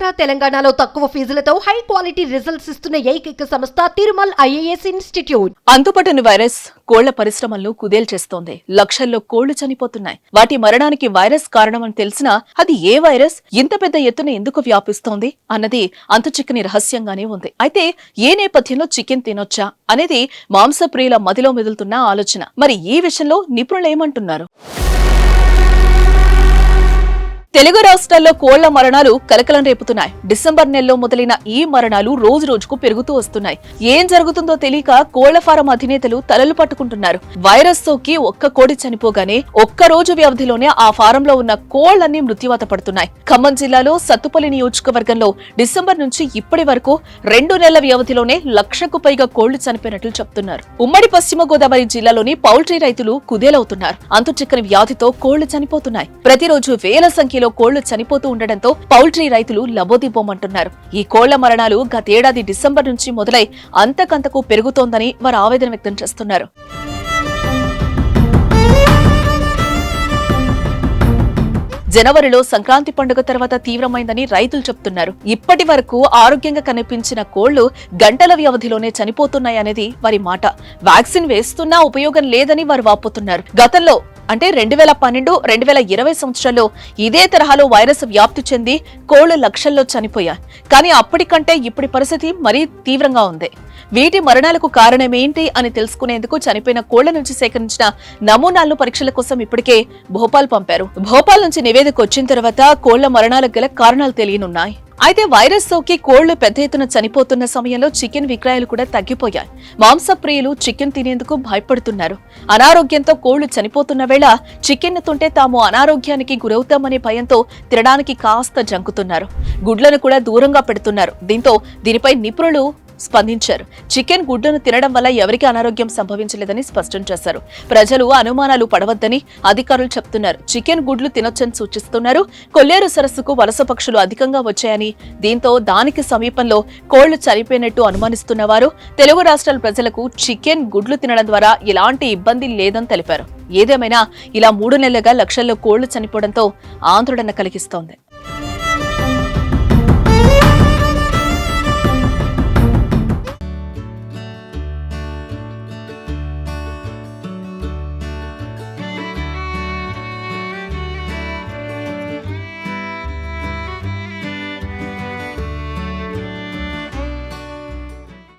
ఆంధ్ర తెలంగాణలో తక్కువ ఫీజులతో high quality results ఇస్తున్న ఏకైక సంస్థ తిరుమల్ ఐఏఎస్ ఇన్స్టిట్యూట్. అంతుపట్టని వైరస్ కోళ్ల పరిశ్రమలను కుదేల్చేస్తోంది. లక్షల్లో కోళ్లు చనిపోతున్నాయి. వాటి మరణానికి వైరస్ కారణమని తెలిసినా అది ఏ వైరస్, ఇంత పెద్ద ఎత్తున ఎందుకు వ్యాపిస్తోంది అన్నది అంతుచిక్కని రహస్యంగానే ఉంది. అయితే ఏ నేపథ్యంలో చికెన్ తినొచ్చా అనేది మాంసప్రియుల మదిలో మెదులుతున్న ఆలోచన. మరి ఈ విషయంలో నిపుణులు ఏమంటున్నారు? తెలుగు రాష్ట్రాల్లో కోళ్ల మరణాలు కలకలం రేపుతున్నాయి. డిసెంబర్ నెలలో మొదలైన ఈ మరణాలు రోజు రోజుకు పెరుగుతూ వస్తున్నాయి. ఏం జరుగుతుందో తెలియక కోళ్ల ఫారం అధినేతలు తలలు పట్టుకుంటున్నారు. వైరస్ సోకి ఒక్క కోడి చనిపోగానే ఒక్క రోజు వ్యవధిలోనే ఆ ఫారంలో ఉన్న కోళ్లన్నీ మృత్యువాత పడుతున్నాయి. ఖమ్మం జిల్లాలో సత్తుపల్లి నియోజకవర్గంలో డిసెంబర్ నుంచి ఇప్పటి వరకు 2 నెలల వ్యవధిలోనే 1,00,000కు పైగా కోళ్లు చనిపోయినట్లు చెప్తున్నారు. ఉమ్మడి పశ్చిమ గోదావరి జిల్లాలోని పౌల్ట్రీ రైతులు కుదేలవుతున్నారు. అంతుచిక్కని వ్యాధితో కోళ్లు చనిపోతున్నాయి. ప్రతిరోజు వేల సంఖ్యలో కోళ్లు చనిపోతూ ఉండడంతో పౌల్ట్రీ రైతులు లబోదిబోమంటున్నారు. ఈ కోళ్ల మరణాలు గతేడాది డిసెంబర్ నుంచి మొదలై అంతకంతకు పెరుగుతోందని వారు ఆవేదన వ్యక్తం చేస్తున్నారు. జనవరిలో సంక్రాంతి పండుగ తర్వాత తీవ్రమైందని రైతులు చెప్తున్నారు. ఇప్పటి వరకు ఆరోగ్యంగా కనిపించిన కోళ్లు గంటల వ్యవధిలోనే చనిపోతున్నాయనేది వారి మాట. వ్యాక్సిన్ వేస్తున్నా ఉపయోగం లేదని వారు వాపోతున్నారు. గతంలో అంటే 2012, 2020 సంవత్సరాల్లో ఇదే తరహాలో వైరస్ వ్యాప్తి చెంది కోళ్లు లక్షల్లో చనిపోయాయి. కానీ అప్పటికంటే ఇప్పటి పరిస్థితి మరీ తీవ్రంగా ఉంది. వీటి మరణాలకు కారణమేంటి అని తెలుసుకునేందుకు చనిపోయిన కోళ్ల నుంచి సేకరించిన నమూనాలను పరీక్షల కోసం ఇప్పటికే భోపాల్ పంపారు. భోపాల్ నుంచి నివేదిక వచ్చిన తర్వాత కోళ్ల మరణాలకు గల కారణాలు తెలియనున్నాయి. అయితే వైరస్ సోకి కోళ్లు పెద్ద ఎత్తున చనిపోతున్న సమయంలో చికెన్ విక్రయాలు కూడా తగ్గిపోయాయి. మాంసప్రియులు చికెన్ తినేందుకు భయపడుతున్నారు. అనారోగ్యంతో కోళ్లు చనిపోతున్న వేళ చికెన్ తింటే తాము అనారోగ్యానికి గురవుతామనే భయంతో తినడానికి కాస్త జంకుతున్నారు. గుడ్లను కూడా దూరంగా పెడుతున్నారు. దీంతో దీనిపై నిపుణులు స్పందించారు. చికెన్ గుడ్లను తినడం వల్ల ఎవరికి అనారోగ్యం సంభవించలేదని స్పష్టం చేశారు. ప్రజలు అనుమానాలు పడవద్దని అధికారులు చెప్తున్నారు. చికెన్ గుడ్లు తినొచ్చని సూచిస్తున్నారు. కొల్లేరు సరస్సుకు వలస పక్షులు అధికంగా వచ్చాయని, దీంతో దానికి సమీపంలో కోళ్లు చనిపోయినట్టు అనుమానిస్తున్న వారు తెలుగు రాష్ట్రాల ప్రజలకు చికెన్ గుడ్లు తినడం ద్వారా ఎలాంటి ఇబ్బంది లేదని తెలిపారు. ఏదేమైనా ఇలా 3 నెలలుగా లక్షల్లో కోళ్లు చనిపోవడంతో ఆందోళన కలిగిస్తోంది.